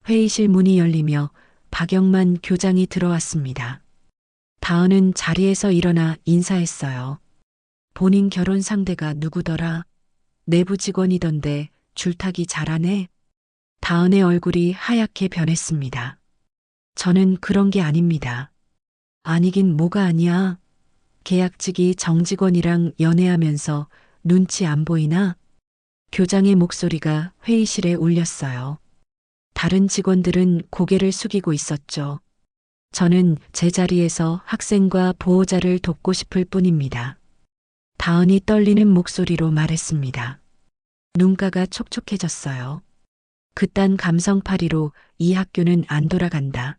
회의실 문이 열리며 박영만 교장이 들어왔습니다. 다은은 자리에서 일어나 인사했어요. 본인 결혼 상대가 누구더라? 내부 직원이던데 줄타기 잘하네? 다은의 얼굴이 하얗게 변했습니다. 저는 그런 게 아닙니다. 아니긴 뭐가 아니야. 계약직이 정직원이랑 연애하면서 눈치 안 보이나? 교장의 목소리가 회의실에 울렸어요. 다른 직원들은 고개를 숙이고 있었죠. 저는 제 자리에서 학생과 보호자를 돕고 싶을 뿐입니다. 다은이 떨리는 목소리로 말했습니다. 눈가가 촉촉해졌어요. 그딴 감성파리로 이 학교는 안 돌아간다.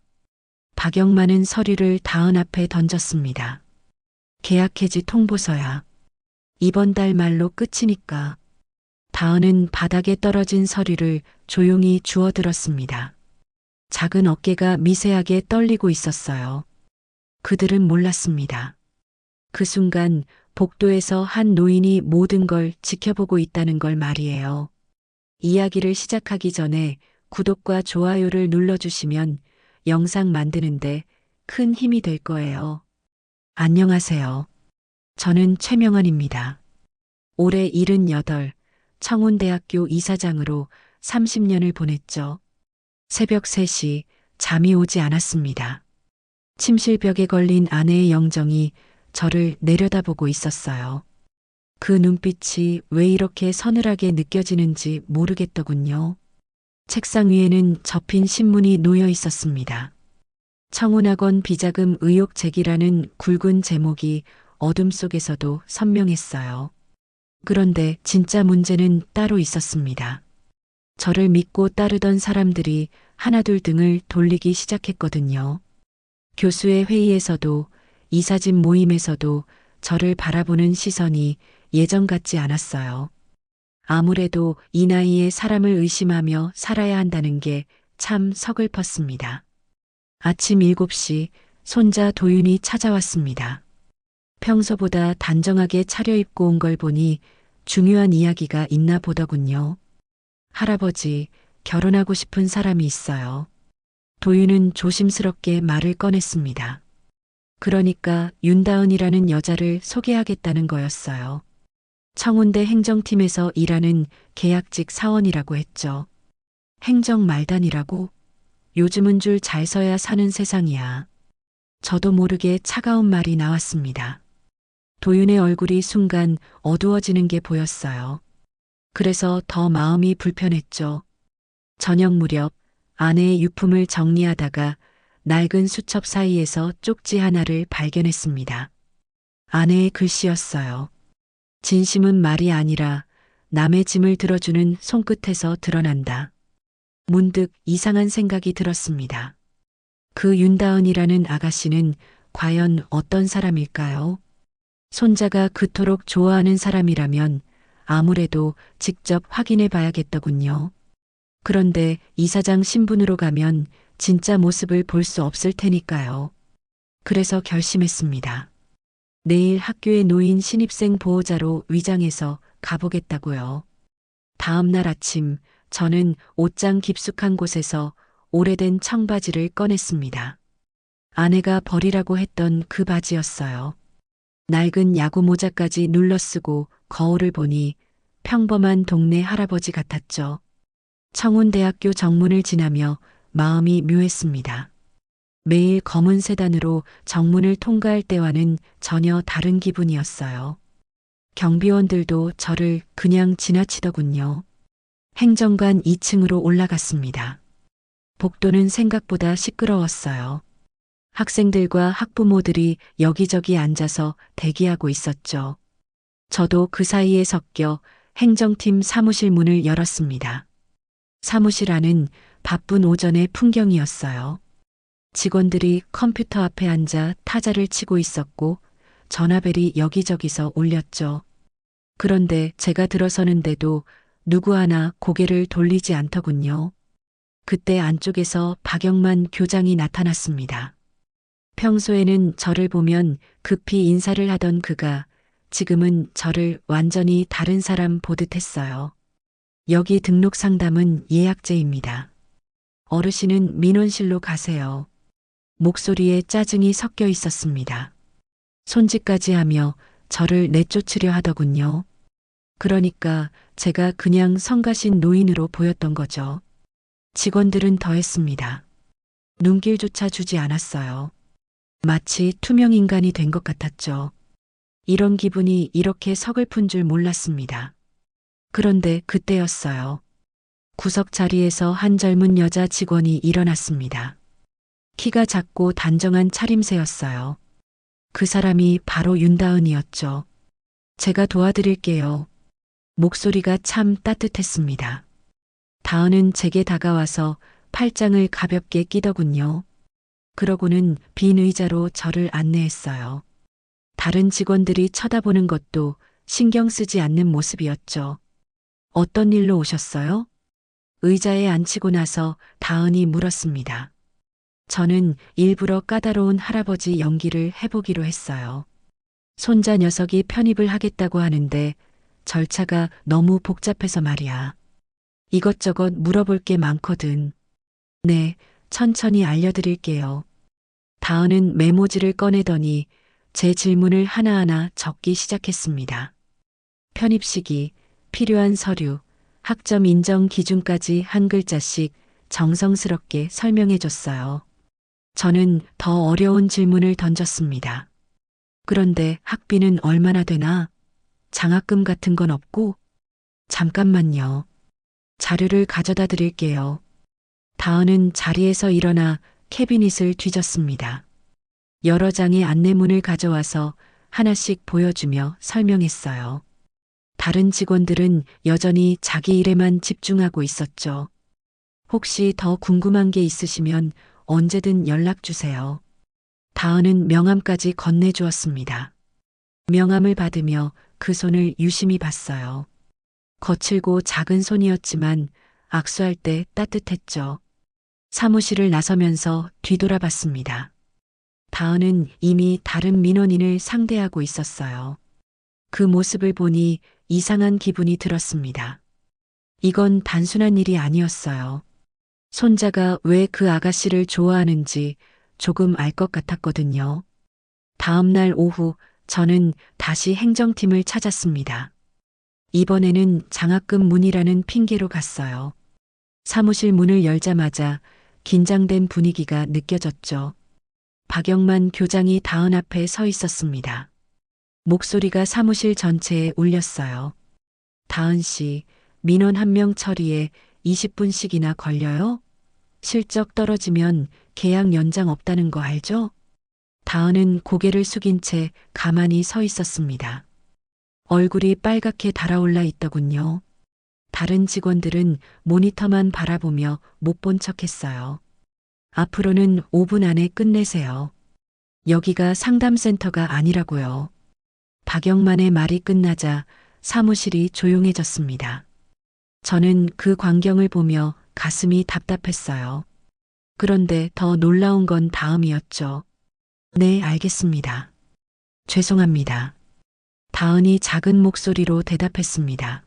박영만은 서류를 다은 앞에 던졌습니다. 계약 해지 통보서야. 이번 달 말로 끝이니까. 다은은 바닥에 떨어진 서류를 조용히 주워들었습니다. 작은 어깨가 미세하게 떨리고 있었어요. 그들은 몰랐습니다. 그 순간 복도에서 한 노인이 모든 걸 지켜보고 있다는 걸 말이에요. 이야기를 시작하기 전에 구독과 좋아요를 눌러주시면 영상 만드는데 큰 힘이 될 거예요. 안녕하세요. 저는 최명원입니다. 올해 78, 청운대학교 이사장으로 30년을 보냈죠. 새벽 3시 잠이 오지 않았습니다. 침실벽에 걸린 아내의 영정이 저를 내려다보고 있었어요. 그 눈빛이 왜 이렇게 서늘하게 느껴지는지 모르겠더군요. 책상 위에는 접힌 신문이 놓여 있었습니다. 청운학원 비자금 의혹 제기라는 굵은 제목이 어둠 속에서도 선명했어요. 그런데 진짜 문제는 따로 있었습니다. 저를 믿고 따르던 사람들이 하나둘 등을 돌리기 시작했거든요. 교수의 회의에서도 이사진 모임에서도 저를 바라보는 시선이 예전 같지 않았어요. 아무래도 이 나이에 사람을 의심하며 살아야 한다는 게 참 서글펐습니다. 아침 7시 손자 도윤이 찾아왔습니다. 평소보다 단정하게 차려입고 온 걸 보니 중요한 이야기가 있나 보더군요. 할아버지, 결혼하고 싶은 사람이 있어요. 도윤은 조심스럽게 말을 꺼냈습니다. 그러니까 윤다은이라는 여자를 소개하겠다는 거였어요. 청운대 행정팀에서 일하는 계약직 사원이라고 했죠. 행정 말단이라고? 요즘은 줄 잘 서야 사는 세상이야. 저도 모르게 차가운 말이 나왔습니다. 도윤의 얼굴이 순간 어두워지는 게 보였어요. 그래서 더 마음이 불편했죠. 저녁 무렵 아내의 유품을 정리하다가 낡은 수첩 사이에서 쪽지 하나를 발견했습니다. 아내의 글씨였어요. 진심은 말이 아니라 남의 짐을 들어주는 손끝에서 드러난다. 문득 이상한 생각이 들었습니다. 그 윤다은이라는 아가씨는 과연 어떤 사람일까요? 손자가 그토록 좋아하는 사람이라면 아무래도 직접 확인해 봐야겠더군요. 그런데 이사장 신분으로 가면 진짜 모습을 볼 수 없을 테니까요. 그래서 결심했습니다. 내일 학교에 놓인 신입생 보호자로 위장해서 가보겠다고요. 다음 날 아침 저는 옷장 깊숙한 곳에서 오래된 청바지를 꺼냈습니다. 아내가 버리라고 했던 그 바지였어요. 낡은 야구 모자까지 눌러쓰고 거울을 보니 평범한 동네 할아버지 같았죠. 청운대학교 정문을 지나며 마음이 묘했습니다. 매일 검은 세단으로 정문을 통과할 때와는 전혀 다른 기분이었어요. 경비원들도 저를 그냥 지나치더군요. 행정관 2층으로 올라갔습니다. 복도는 생각보다 시끄러웠어요. 학생들과 학부모들이 여기저기 앉아서 대기하고 있었죠. 저도 그 사이에 섞여 행정팀 사무실 문을 열었습니다. 사무실 안은 바쁜 오전의 풍경이었어요. 직원들이 컴퓨터 앞에 앉아 타자를 치고 있었고 전화벨이 여기저기서 울렸죠. 그런데 제가 들어서는데도 누구 하나 고개를 돌리지 않더군요. 그때 안쪽에서 박영만 교장이 나타났습니다. 평소에는 저를 보면 급히 인사를 하던 그가 지금은 저를 완전히 다른 사람 보듯 했어요. 여기 등록 상담은 예약제입니다. 어르신은 민원실로 가세요. 목소리에 짜증이 섞여 있었습니다. 손짓까지 하며 저를 내쫓으려 하더군요. 그러니까 제가 그냥 성가신 노인으로 보였던 거죠. 직원들은 더했습니다. 눈길조차 주지 않았어요. 마치 투명 인간이 된 것 같았죠. 이런 기분이 이렇게 서글픈 줄 몰랐습니다. 그런데 그때였어요. 구석 자리에서 한 젊은 여자 직원이 일어났습니다. 키가 작고 단정한 차림새였어요. 그 사람이 바로 윤다은이었죠. 제가 도와드릴게요. 목소리가 참 따뜻했습니다. 다은은 제게 다가와서 팔짱을 가볍게 끼더군요. 그러고는 빈 의자로 저를 안내했어요. 다른 직원들이 쳐다보는 것도 신경 쓰지 않는 모습이었죠. 어떤 일로 오셨어요? 의자에 앉히고 나서 다은이 물었습니다. 저는 일부러 까다로운 할아버지 연기를 해보기로 했어요. 손자 녀석이 편입을 하겠다고 하는데 절차가 너무 복잡해서 말이야. 이것저것 물어볼 게 많거든. 네, 천천히 알려드릴게요. 다은은 메모지를 꺼내더니 제 질문을 하나하나 적기 시작했습니다. 편입 시기, 필요한 서류, 학점 인정 기준까지 한 글자씩 정성스럽게 설명해 줬어요. 저는 더 어려운 질문을 던졌습니다. 그런데 학비는 얼마나 되나? 장학금 같은 건 없고? 잠깐만요. 자료를 가져다 드릴게요. 다은은 자리에서 일어나 캐비닛을 뒤졌습니다. 여러 장의 안내문을 가져와서 하나씩 보여주며 설명했어요. 다른 직원들은 여전히 자기 일에만 집중하고 있었죠. 혹시 더 궁금한 게 있으시면 언제든 연락 주세요. 다은은 명함까지 건네주었습니다. 명함을 받으며 그 손을 유심히 봤어요. 거칠고 작은 손이었지만 악수할 때 따뜻했죠. 사무실을 나서면서 뒤돌아봤습니다. 다은은 이미 다른 민원인을 상대하고 있었어요. 그 모습을 보니 이상한 기분이 들었습니다. 이건 단순한 일이 아니었어요. 손자가 왜 그 아가씨를 좋아하는지 조금 알 것 같았거든요. 다음 날 오후 저는 다시 행정팀을 찾았습니다. 이번에는 장학금 문의라는 핑계로 갔어요. 사무실 문을 열자마자 긴장된 분위기가 느껴졌죠. 박영만 교장이 다은 앞에 서 있었습니다. 목소리가 사무실 전체에 울렸어요. 다은 씨, 민원 한 명 처리에 20분씩이나 걸려요? 실적 떨어지면 계약 연장 없다는 거 알죠? 다은은 고개를 숙인 채 가만히 서 있었습니다. 얼굴이 빨갛게 달아올라 있더군요. 다른 직원들은 모니터만 바라보며 못 본 척했어요. 앞으로는 5분 안에 끝내세요. 여기가 상담센터가 아니라고요. 박영만의 말이 끝나자 사무실이 조용해졌습니다. 저는 그 광경을 보며 가슴이 답답했어요. 그런데 더 놀라운 건 다음이었죠. 네, 알겠습니다. 죄송합니다. 다은이 작은 목소리로 대답했습니다.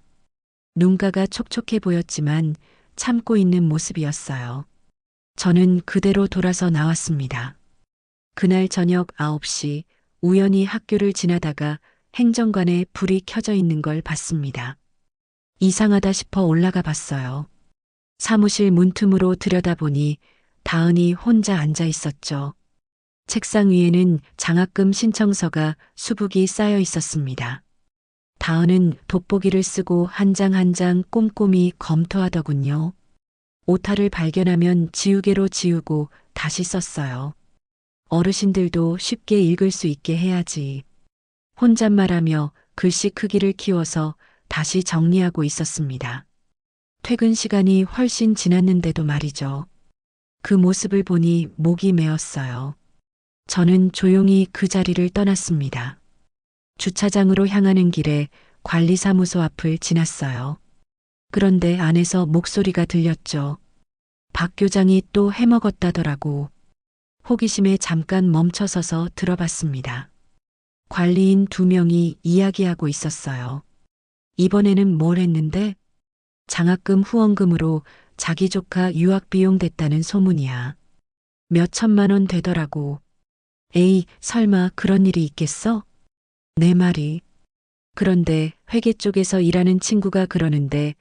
눈가가 촉촉해 보였지만 참고 있는 모습이었어요. 저는 그대로 돌아서 나왔습니다. 그날 저녁 9시 우연히 학교를 지나다가 행정관에 불이 켜져 있는 걸 봤습니다. 이상하다 싶어 올라가 봤어요. 사무실 문틈으로 들여다보니 다은이 혼자 앉아 있었죠. 책상 위에는 장학금 신청서가 수북이 쌓여 있었습니다. 다은은 돋보기를 쓰고 한 장 한 장 꼼꼼히 검토하더군요. 오타를 발견하면 지우개로 지우고 다시 썼어요. 어르신들도 쉽게 읽을 수 있게 해야지. 혼잣말하며 글씨 크기를 키워서 다시 정리하고 있었습니다. 퇴근 시간이 훨씬 지났는데도 말이죠. 그 모습을 보니 목이 메었어요. 저는 조용히 그 자리를 떠났습니다. 주차장으로 향하는 길에 관리사무소 앞을 지났어요. 그런데 안에서 목소리가 들렸죠. 박 교장이 또 해먹었다더라고. 호기심에 잠깐 멈춰서서 들어봤습니다. 관리인 2명이 이야기하고 있었어요. 이번에는 뭘 했는데? 장학금 후원금으로 자기 조카 유학 비용 됐다는 소문이야. 몇 천만 원 되더라고. 에이, 설마 그런 일이 있겠어? 내 말이. 그런데 회계 쪽에서 일하는 친구가 그러는데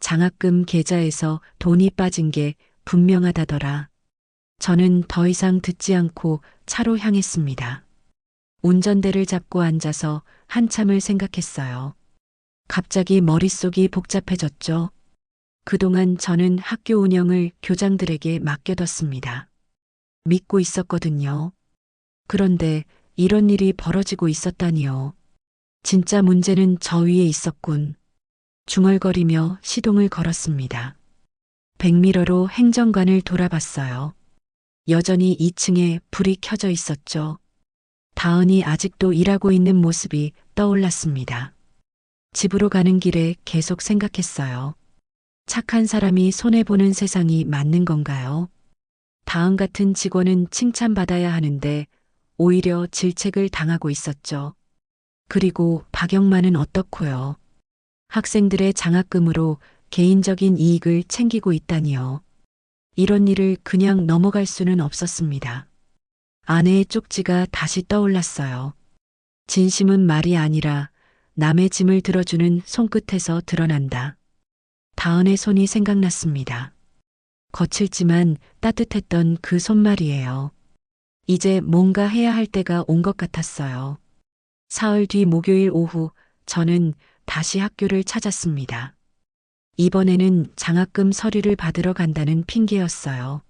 장학금 계좌에서 돈이 빠진 게 분명하다더라. 저는 더 이상 듣지 않고 차로 향했습니다. 운전대를 잡고 앉아서 한참을 생각했어요. 갑자기 머릿속이 복잡해졌죠. 그동안 저는 학교 운영을 교장들에게 맡겨뒀습니다. 믿고 있었거든요. 그런데 이런 일이 벌어지고 있었다니요. 진짜 문제는 저 위에 있었군. 중얼거리며 시동을 걸었습니다. 백미러로 행정관을 돌아봤어요. 여전히 2층에 불이 켜져 있었죠. 다은이 아직도 일하고 있는 모습이 떠올랐습니다. 집으로 가는 길에 계속 생각했어요. 착한 사람이 손해보는 세상이 맞는 건가요? 다은 같은 직원은 칭찬받아야 하는데 오히려 질책을 당하고 있었죠. 그리고 박영만은 어떻고요? 학생들의 장학금으로 개인적인 이익을 챙기고 있다니요. 이런 일을 그냥 넘어갈 수는 없었습니다. 아내의 쪽지가 다시 떠올랐어요. 진심은 말이 아니라 남의 짐을 들어주는 손끝에서 드러난다. 다은의 손이 생각났습니다. 거칠지만 따뜻했던 그 손말이에요. 이제 뭔가 해야 할 때가 온 것 같았어요. 사흘 뒤 목요일 오후 저는 다시 학교를 찾았습니다. 이번에는 장학금 서류를 받으러 간다는 핑계였어요.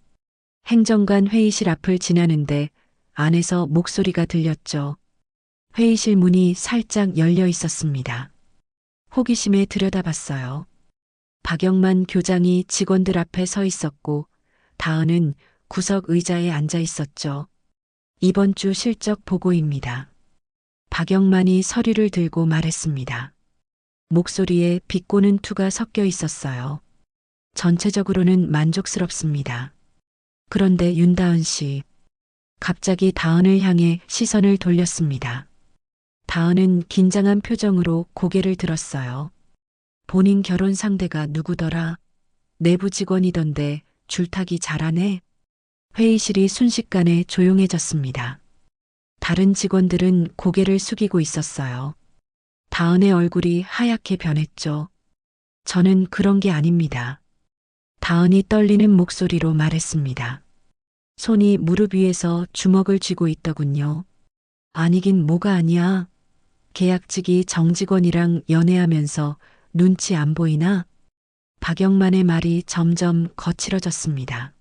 행정관 회의실 앞을 지나는데 안에서 목소리가 들렸죠. 회의실 문이 살짝 열려 있었습니다. 호기심에 들여다봤어요. 박영만 교장이 직원들 앞에 서 있었고 다은은 구석 의자에 앉아 있었죠. 이번 주 실적 보고입니다. 박영만이 서류를 들고 말했습니다. 목소리에 비꼬는 투가 섞여 있었어요. 전체적으로는 만족스럽습니다. 그런데 윤다은 씨, 갑자기 다은을 향해 시선을 돌렸습니다. 다은은 긴장한 표정으로 고개를 들었어요. 본인 결혼 상대가 누구더라? 내부 직원이던데 줄타기 잘하네? 회의실이 순식간에 조용해졌습니다. 다른 직원들은 고개를 숙이고 있었어요. 다은의 얼굴이 하얗게 변했죠. 저는 그런 게 아닙니다. 다은이 떨리는 목소리로 말했습니다. 손이 무릎 위에서 주먹을 쥐고 있더군요. 아니긴 뭐가 아니야. 계약직이 정직원이랑 연애하면서 눈치 안 보이나? 박영만의 말이 점점 거칠어졌습니다.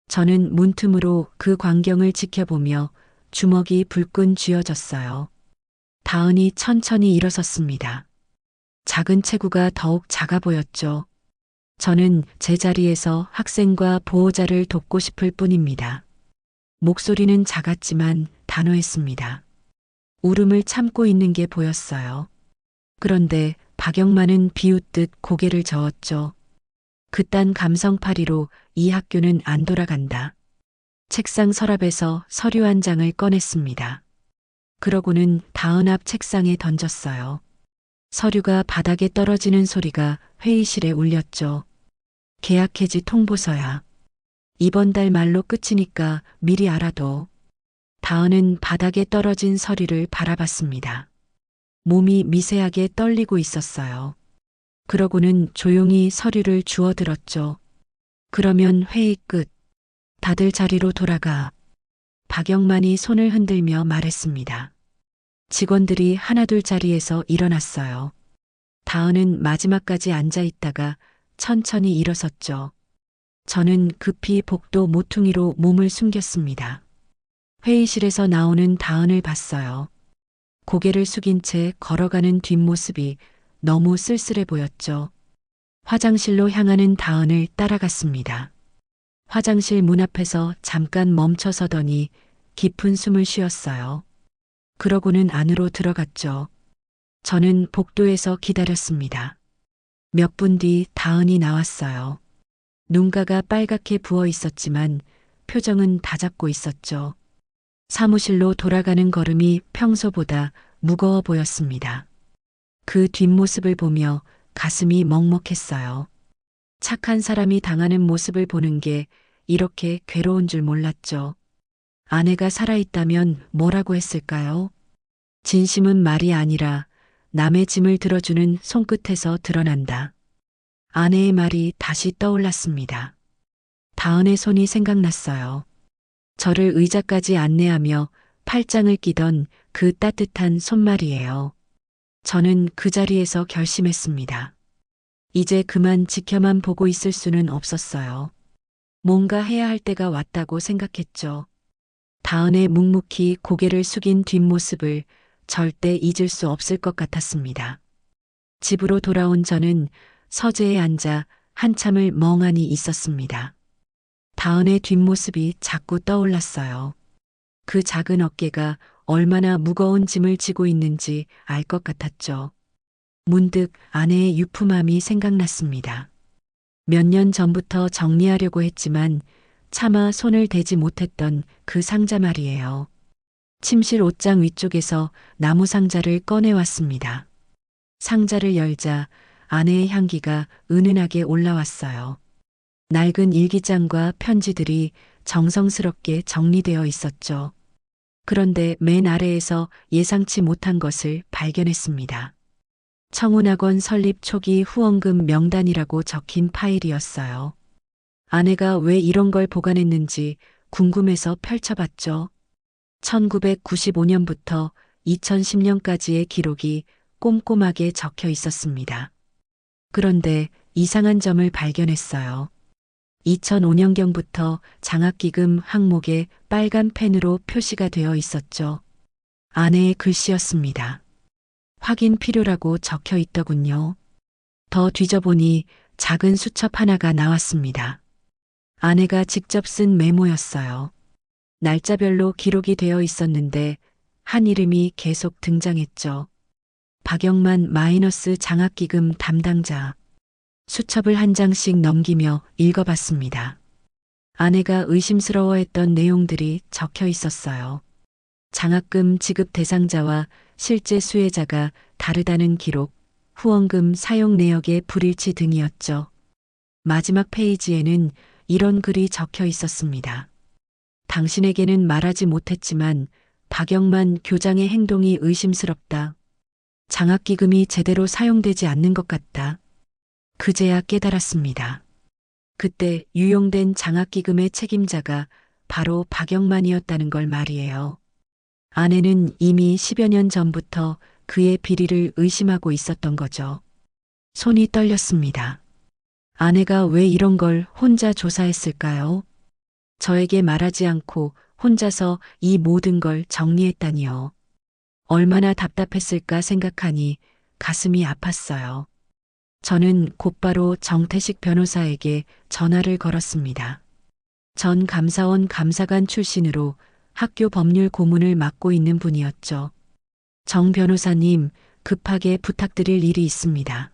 저는 문틈으로 그 광경을 지켜보며 주먹이 불끈 쥐어졌어요. 다은이 천천히 일어섰습니다. 작은 체구가 더욱 작아 보였죠. 저는 제자리에서 학생과 보호자를 돕고 싶을 뿐입니다. 목소리는 작았지만 단호했습니다. 울음을 참고 있는 게 보였어요. 그런데 박영만은 비웃듯 고개를 저었죠. 그딴 감성파리로 이 학교는 안 돌아간다. 책상 서랍에서 서류 한 장을 꺼냈습니다. 그러고는 다은 앞 책상에 던졌어요. 서류가 바닥에 떨어지는 소리가 회의실에 울렸죠. 계약 해지 통보서야. 이번 달 말로 끝이니까 미리 알아둬. 다은은 바닥에 떨어진 서류를 바라봤습니다. 몸이 미세하게 떨리고 있었어요. 그러고는 조용히 서류를 주워들었죠. 그러면 회의 끝. 다들 자리로 돌아가. 박영만이 손을 흔들며 말했습니다. 직원들이 하나둘 자리에서 일어났어요. 다은은 마지막까지 앉아 있다가 천천히 일어섰죠. 저는 급히 복도 모퉁이로 몸을 숨겼습니다. 회의실에서 나오는 다은을 봤어요. 고개를 숙인 채 걸어가는 뒷모습이 너무 쓸쓸해 보였죠. 화장실로 향하는 다은을 따라갔습니다. 화장실 문 앞에서 잠깐 멈춰서더니 깊은 숨을 쉬었어요. 그러고는 안으로 들어갔죠. 저는 복도에서 기다렸습니다. 몇 분 뒤 다은이 나왔어요. 눈가가 빨갛게 부어 있었지만 표정은 다잡고 있었죠. 사무실로 돌아가는 걸음이 평소보다 무거워 보였습니다. 그 뒷모습을 보며 가슴이 먹먹했어요. 착한 사람이 당하는 모습을 보는 게 이렇게 괴로운 줄 몰랐죠. 아내가 살아있다면 뭐라고 했을까요? 진심은 말이 아니라 남의 짐을 들어주는 손끝에서 드러난다. 아내의 말이 다시 떠올랐습니다. 다은의 손이 생각났어요. 저를 의자까지 안내하며 팔짱을 끼던 그 따뜻한 손말이에요. 저는 그 자리에서 결심했습니다. 이제 그만 지켜만 보고 있을 수는 없었어요. 뭔가 해야 할 때가 왔다고 생각했죠. 다은의 묵묵히 고개를 숙인 뒷모습을 절대 잊을 수 없을 것 같았습니다. 집으로 돌아온 저는 서재에 앉아 한참을 멍하니 있었습니다. 다은의 뒷모습이 자꾸 떠올랐어요. 그 작은 어깨가 얼마나 무거운 짐을 지고 있는지 알 것 같았죠. 문득 아내의 유품함이 생각났습니다. 몇 년 전부터 정리하려고 했지만 차마 손을 대지 못했던 그 상자 말이에요. 침실 옷장 위쪽에서 나무 상자를 꺼내왔습니다. 상자를 열자 아내의 향기가 은은하게 올라왔어요. 낡은 일기장과 편지들이 정성스럽게 정리되어 있었죠. 그런데 맨 아래에서 예상치 못한 것을 발견했습니다. 청운학원 설립 초기 후원금 명단이라고 적힌 파일이었어요. 아내가 왜 이런 걸 보관했는지 궁금해서 펼쳐봤죠. 1995년부터 2010년까지의 기록이 꼼꼼하게 적혀 있었습니다. 그런데 이상한 점을 발견했어요. 2005년경부터 장학기금 항목에 빨간 펜으로 표시가 되어 있었죠. 아내의 글씨였습니다. 확인 필요라고 적혀 있더군요. 더 뒤져보니 작은 수첩 하나가 나왔습니다. 아내가 직접 쓴 메모였어요. 날짜별로 기록이 되어 있었는데 한 이름이 계속 등장했죠. 박영만 마이너스 장학기금 담당자. 수첩을 한 장씩 넘기며 읽어봤습니다. 아내가 의심스러워했던 내용들이 적혀 있었어요. 장학금 지급 대상자와 실제 수혜자가 다르다는 기록, 후원금 사용 내역의 불일치 등이었죠. 마지막 페이지에는 이런 글이 적혀 있었습니다. 당신에게는 말하지 못했지만 박영만 교장의 행동이 의심스럽다. 장학기금이 제대로 사용되지 않는 것 같다. 그제야 깨달았습니다. 그때 유용된 장학기금의 책임자가 바로 박영만이었다는 걸 말이에요. 아내는 이미 10여 년 전부터 그의 비리를 의심하고 있었던 거죠. 손이 떨렸습니다. 아내가 왜 이런 걸 혼자 조사했을까요? 저에게 말하지 않고 혼자서 이 모든 걸 정리했다니요. 얼마나 답답했을까 생각하니 가슴이 아팠어요. 저는 곧바로 정태식 변호사에게 전화를 걸었습니다. 전 감사원 감사관 출신으로 학교 법률 고문을 맡고 있는 분이었죠. 정 변호사님, 급하게 부탁드릴 일이 있습니다.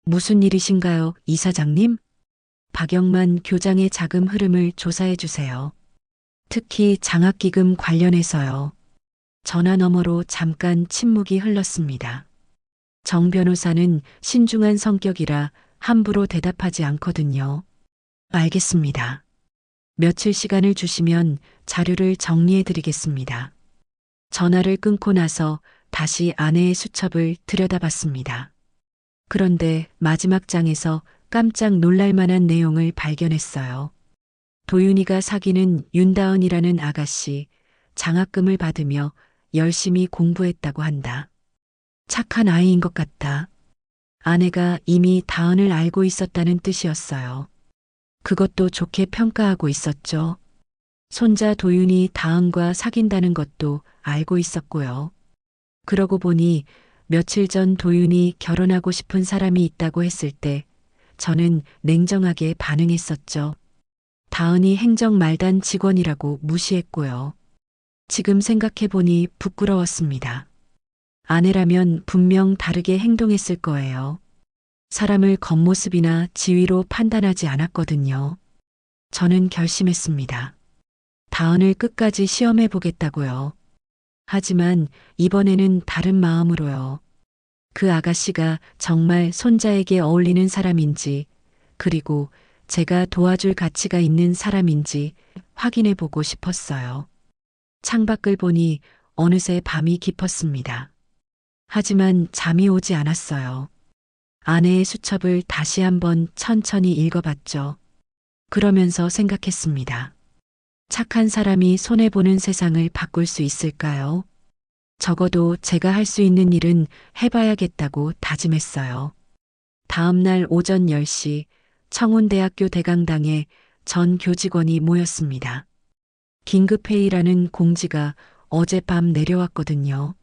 무슨 일이신가요, 이사장님? 박영만 교장의 자금 흐름을 조사해 주세요. 특히 장학기금 관련해서요. 전화 너머로 잠깐 침묵이 흘렀습니다. 정 변호사는 신중한 성격이라 함부로 대답하지 않거든요. 알겠습니다. 며칠 시간을 주시면 자료를 정리해 드리겠습니다. 전화를 끊고 나서 다시 아내의 수첩을 들여다봤습니다. 그런데 마지막 장에서 깜짝 놀랄 만한 내용을 발견했어요. 도윤이가 사귀는 윤다은이라는 아가씨, 장학금을 받으며 열심히 공부했다고 한다. 착한 아이인 것 같다. 아내가 이미 다은을 알고 있었다는 뜻이었어요. 그것도 좋게 평가하고 있었죠. 손자 도윤이 다은과 사귄다는 것도 알고 있었고요. 그러고 보니 며칠 전 도윤이 결혼하고 싶은 사람이 있다고 했을 때 저는 냉정하게 반응했었죠. 다은이 행정 말단 직원이라고 무시했고요. 지금 생각해보니 부끄러웠습니다. 아내라면 분명 다르게 행동했을 거예요. 사람을 겉모습이나 지위로 판단하지 않았거든요. 저는 결심했습니다. 다은을 끝까지 시험해 보겠다고요. 하지만 이번에는 다른 마음으로요. 그 아가씨가 정말 손자에게 어울리는 사람인지, 그리고 제가 도와줄 가치가 있는 사람인지 확인해 보고 싶었어요. 창밖을 보니 어느새 밤이 깊었습니다. 하지만 잠이 오지 않았어요. 아내의 수첩을 다시 한번 천천히 읽어봤죠. 그러면서 생각했습니다. 착한 사람이 손해보는 세상을 바꿀 수 있을까요? 적어도 제가 할 수 있는 일은 해봐야겠다고 다짐했어요. 다음 날 오전 10시 청운대학교 대강당에 전 교직원이 모였습니다. 긴급회의라는 공지가 어젯밤 내려왔거든요.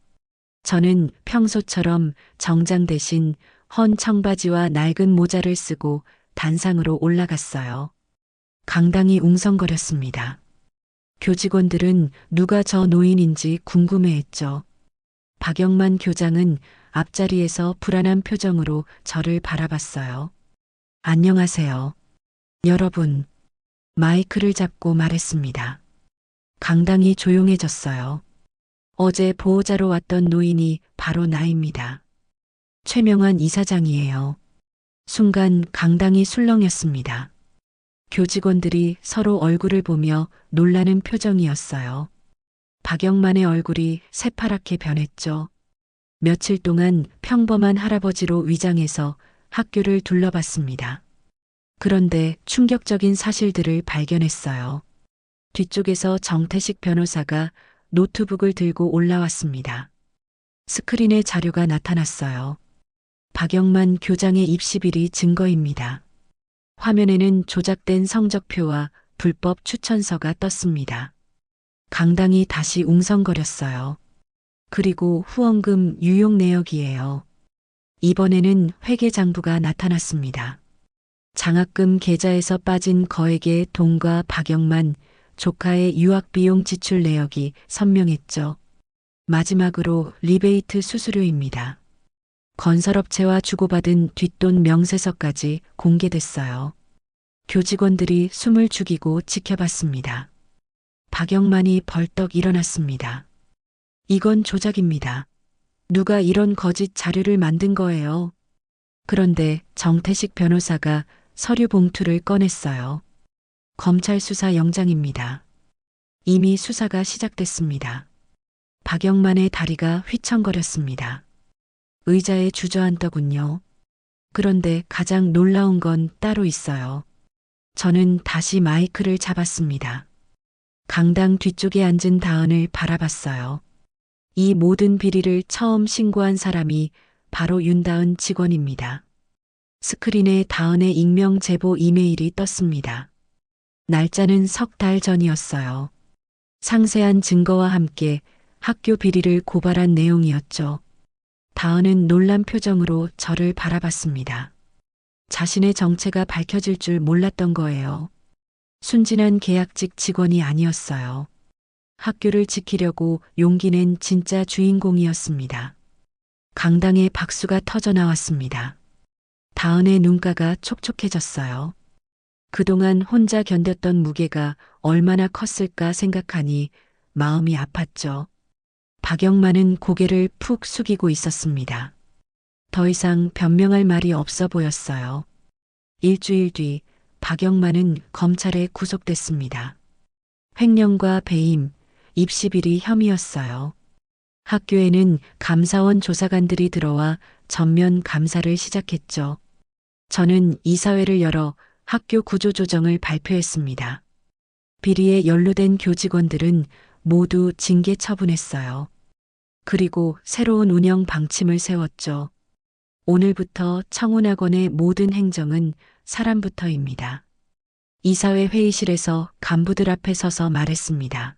저는 평소처럼 정장 대신 헌 청바지와 낡은 모자를 쓰고 단상으로 올라갔어요. 강당이 웅성거렸습니다. 교직원들은 누가 저 노인인지 궁금해했죠. 박영만 교장은 앞자리에서 불안한 표정으로 저를 바라봤어요. 안녕하세요. 여러분. 마이크를 잡고 말했습니다. 강당이 조용해졌어요. 어제 보호자로 왔던 노인이 바로 나입니다. 최명환 이사장이에요. 순간 강당이 술렁였습니다. 교직원들이 서로 얼굴을 보며 놀라는 표정이었어요. 박영만의 얼굴이 새파랗게 변했죠. 며칠 동안 평범한 할아버지로 위장해서 학교를 둘러봤습니다. 그런데 충격적인 사실들을 발견했어요. 뒤쪽에서 정태식 변호사가 노트북을 들고 올라왔습니다. 스크린에 자료가 나타났어요. 박영만 교장의 입시비리 증거입니다. 화면에는 조작된 성적표와 불법 추천서가 떴습니다. 강당이 다시 웅성거렸어요. 그리고 후원금 유용 내역이에요. 이번에는 회계장부가 나타났습니다. 장학금 계좌에서 빠진 거액의 돈과 박영만 조카의 유학비용 지출 내역이 선명했죠. 마지막으로 리베이트 수수료입니다. 건설업체와 주고받은 뒷돈 명세서까지 공개됐어요. 교직원들이 숨을 죽이고 지켜봤습니다. 박영만이 벌떡 일어났습니다. 이건 조작입니다. 누가 이런 거짓 자료를 만든 거예요? 그런데 정태식 변호사가 서류 봉투를 꺼냈어요. 검찰 수사 영장입니다. 이미 수사가 시작됐습니다. 박영만의 다리가 휘청거렸습니다. 의자에 주저앉더군요. 그런데 가장 놀라운 건 따로 있어요. 저는 다시 마이크를 잡았습니다. 강당 뒤쪽에 앉은 다은을 바라봤어요. 이 모든 비리를 처음 신고한 사람이 바로 윤다은 직원입니다. 스크린에 다은의 익명 제보 이메일이 떴습니다. 날짜는 석 달 전이었어요. 상세한 증거와 함께 학교 비리를 고발한 내용이었죠. 다은은 놀란 표정으로 저를 바라봤습니다. 자신의 정체가 밝혀질 줄 몰랐던 거예요. 순진한 계약직 직원이 아니었어요. 학교를 지키려고 용기 낸 진짜 주인공이었습니다. 강당에 박수가 터져 나왔습니다. 다은의 눈가가 촉촉해졌어요. 그동안 혼자 견뎠던 무게가 얼마나 컸을까 생각하니 마음이 아팠죠. 박영만은 고개를 푹 숙이고 있었습니다. 더 이상 변명할 말이 없어 보였어요. 일주일 뒤 박영만은 검찰에 구속됐습니다. 횡령과 배임, 입시비리 혐의였어요. 학교에는 감사원 조사관들이 들어와 전면 감사를 시작했죠. 저는 이사회를 열어 학교 구조조정을 발표했습니다. 비리에 연루된 교직원들은 모두 징계 처분했어요. 그리고 새로운 운영 방침을 세웠죠. 오늘부터 청운학원의 모든 행정은 사람부터입니다. 이사회 회의실에서 간부들 앞에 서서 말했습니다.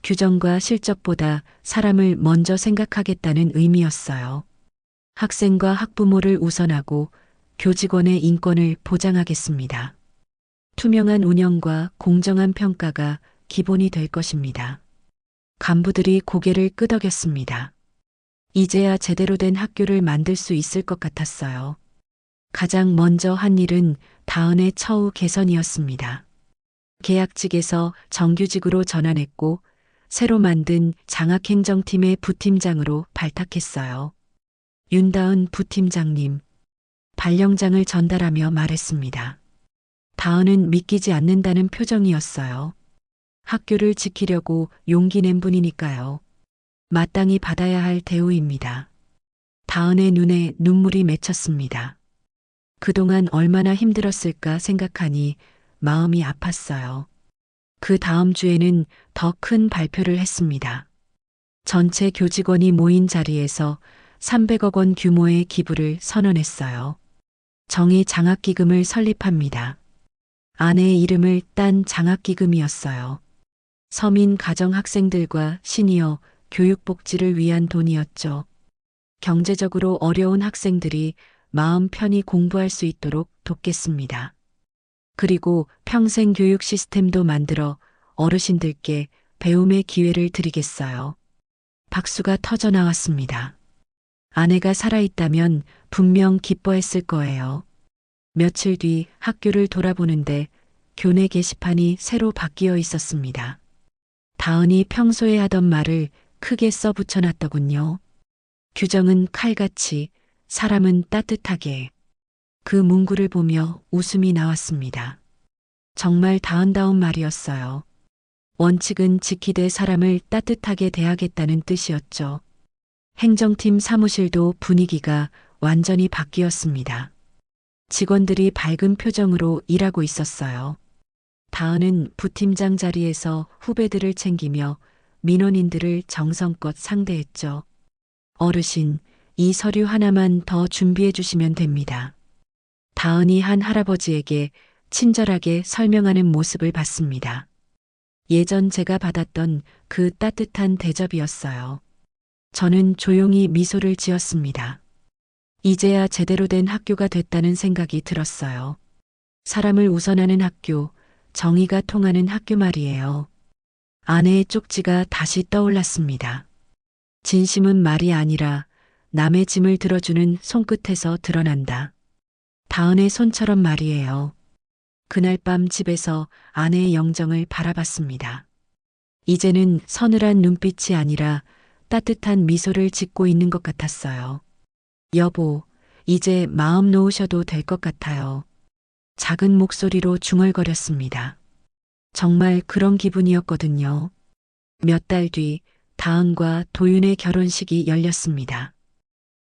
규정과 실적보다 사람을 먼저 생각하겠다는 의미였어요. 학생과 학부모를 우선하고 교직원의 인권을 보장하겠습니다. 투명한 운영과 공정한 평가가 기본이 될 것입니다. 간부들이 고개를 끄덕였습니다. 이제야 제대로 된 학교를 만들 수 있을 것 같았어요. 가장 먼저 한 일은 다은의 처우 개선이었습니다. 계약직에서 정규직으로 전환했고 새로 만든 장학행정팀의 부팀장으로 발탁했어요. 윤다은 부팀장님, 발령장을 전달하며 말했습니다. 다은은 믿기지 않는다는 표정이었어요. 학교를 지키려고 용기 낸 분이니까요. 마땅히 받아야 할 대우입니다. 다은의 눈에 눈물이 맺혔습니다. 그동안 얼마나 힘들었을까 생각하니 마음이 아팠어요. 그 다음 주에는 더 큰 발표를 했습니다. 전체 교직원이 모인 자리에서 300억 원 규모의 기부를 선언했어요. 정의 장학기금을 설립합니다. 아내의 이름을 딴 장학기금이었어요. 서민 가정 학생들과 시니어 교육복지를 위한 돈이었죠. 경제적으로 어려운 학생들이 마음 편히 공부할 수 있도록 돕겠습니다. 그리고 평생 교육 시스템도 만들어 어르신들께 배움의 기회를 드리겠어요. 박수가 터져 나왔습니다. 아내가 살아있다면 분명 기뻐했을 거예요. 며칠 뒤 학교를 돌아보는데 교내 게시판이 새로 바뀌어 있었습니다. 다은이 평소에 하던 말을 크게 써 붙여놨더군요. 규정은 칼같이, 사람은 따뜻하게. 그 문구를 보며 웃음이 나왔습니다. 정말 다은다운 말이었어요. 원칙은 지키되 사람을 따뜻하게 대하겠다는 뜻이었죠. 행정팀 사무실도 분위기가 완전히 바뀌었습니다. 직원들이 밝은 표정으로 일하고 있었어요. 다은은 부팀장 자리에서 후배들을 챙기며 민원인들을 정성껏 상대했죠. 어르신, 이 서류 하나만 더 준비해 주시면 됩니다. 다은이 한 할아버지에게 친절하게 설명하는 모습을 봤습니다. 예전 제가 받았던 그 따뜻한 대접이었어요. 저는 조용히 미소를 지었습니다. 이제야 제대로 된 학교가 됐다는 생각이 들었어요. 사람을 우선하는 학교, 정의가 통하는 학교 말이에요. 아내의 쪽지가 다시 떠올랐습니다. 진심은 말이 아니라 남의 짐을 들어주는 손끝에서 드러난다. 다은의 손처럼 말이에요. 그날 밤 집에서 아내의 영정을 바라봤습니다. 이제는 서늘한 눈빛이 아니라 따뜻한 미소를 짓고 있는 것 같았어요. 여보, 이제 마음 놓으셔도 될 것 같아요. 작은 목소리로 중얼거렸습니다. 정말 그런 기분이었거든요. 몇 달 뒤 다은과 도윤의 결혼식이 열렸습니다.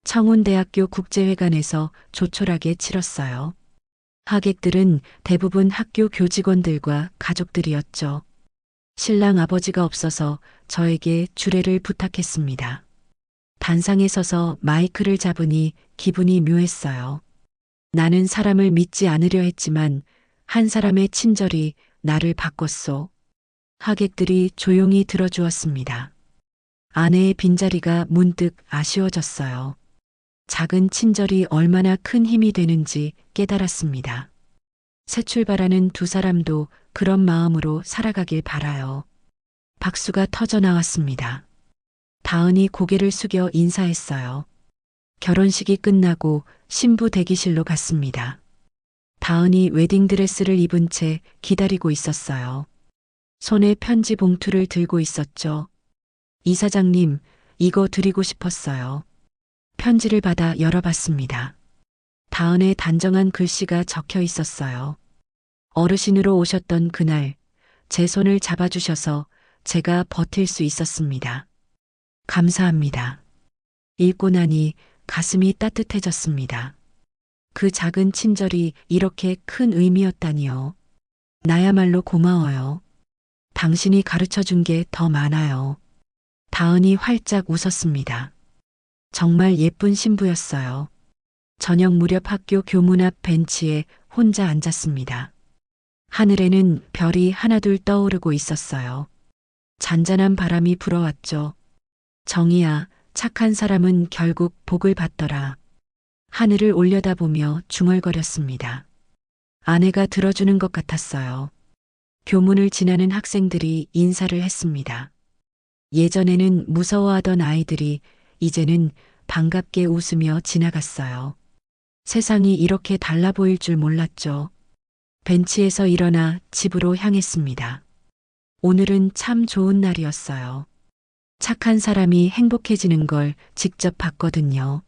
청운대학교 국제회관에서 조촐하게 치렀어요. 하객들은 대부분 학교 교직원들과 가족들이었죠. 신랑 아버지가 없어서 저에게 주례를 부탁했습니다. 단상에 서서 마이크를 잡으니 기분이 묘했어요. 나는 사람을 믿지 않으려 했지만 한 사람의 친절이 나를 바꿨소. 하객들이 조용히 들어주었습니다. 아내의 빈자리가 문득 아쉬워졌어요. 작은 친절이 얼마나 큰 힘이 되는지 깨달았습니다. 새 출발하는 두 사람도 그런 마음으로 살아가길 바라요. 박수가 터져 나왔습니다. 다은이 고개를 숙여 인사했어요. 결혼식이 끝나고 신부 대기실로 갔습니다. 다은이 웨딩드레스를 입은 채 기다리고 있었어요. 손에 편지 봉투를 들고 있었죠. 이사장님, 이거 드리고 싶었어요. 편지를 받아 열어봤습니다. 다은의 단정한 글씨가 적혀 있었어요. 어르신으로 오셨던 그날, 제 손을 잡아주셔서 제가 버틸 수 있었습니다. 감사합니다. 읽고 나니 가슴이 따뜻해졌습니다. 그 작은 친절이 이렇게 큰 의미였다니요. 나야말로 고마워요. 당신이 가르쳐 준 게 더 많아요. 다은이 활짝 웃었습니다. 정말 예쁜 신부였어요. 저녁 무렵 학교 교문 앞 벤치에 혼자 앉았습니다. 하늘에는 별이 하나둘 떠오르고 있었어요. 잔잔한 바람이 불어왔죠. 정이야, 착한 사람은 결국 복을 받더라. 하늘을 올려다보며 중얼거렸습니다. 아내가 들어주는 것 같았어요. 교문을 지나는 학생들이 인사를 했습니다. 예전에는 무서워하던 아이들이 이제는 반갑게 웃으며 지나갔어요. 세상이 이렇게 달라 보일 줄 몰랐죠. 벤치에서 일어나 집으로 향했습니다. 오늘은 참 좋은 날이었어요. 착한 사람이 행복해지는 걸 직접 봤거든요.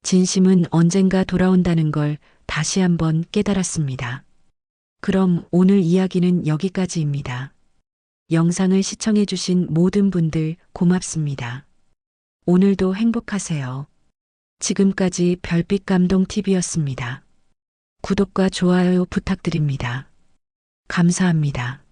진심은 언젠가 돌아온다는 걸 다시 한번 깨달았습니다. 그럼 오늘 이야기는 여기까지입니다. 영상을 시청해주신 모든 분들 고맙습니다. 오늘도 행복하세요. 지금까지 별빛 감동 TV였습니다. 구독과 좋아요 부탁드립니다. 감사합니다.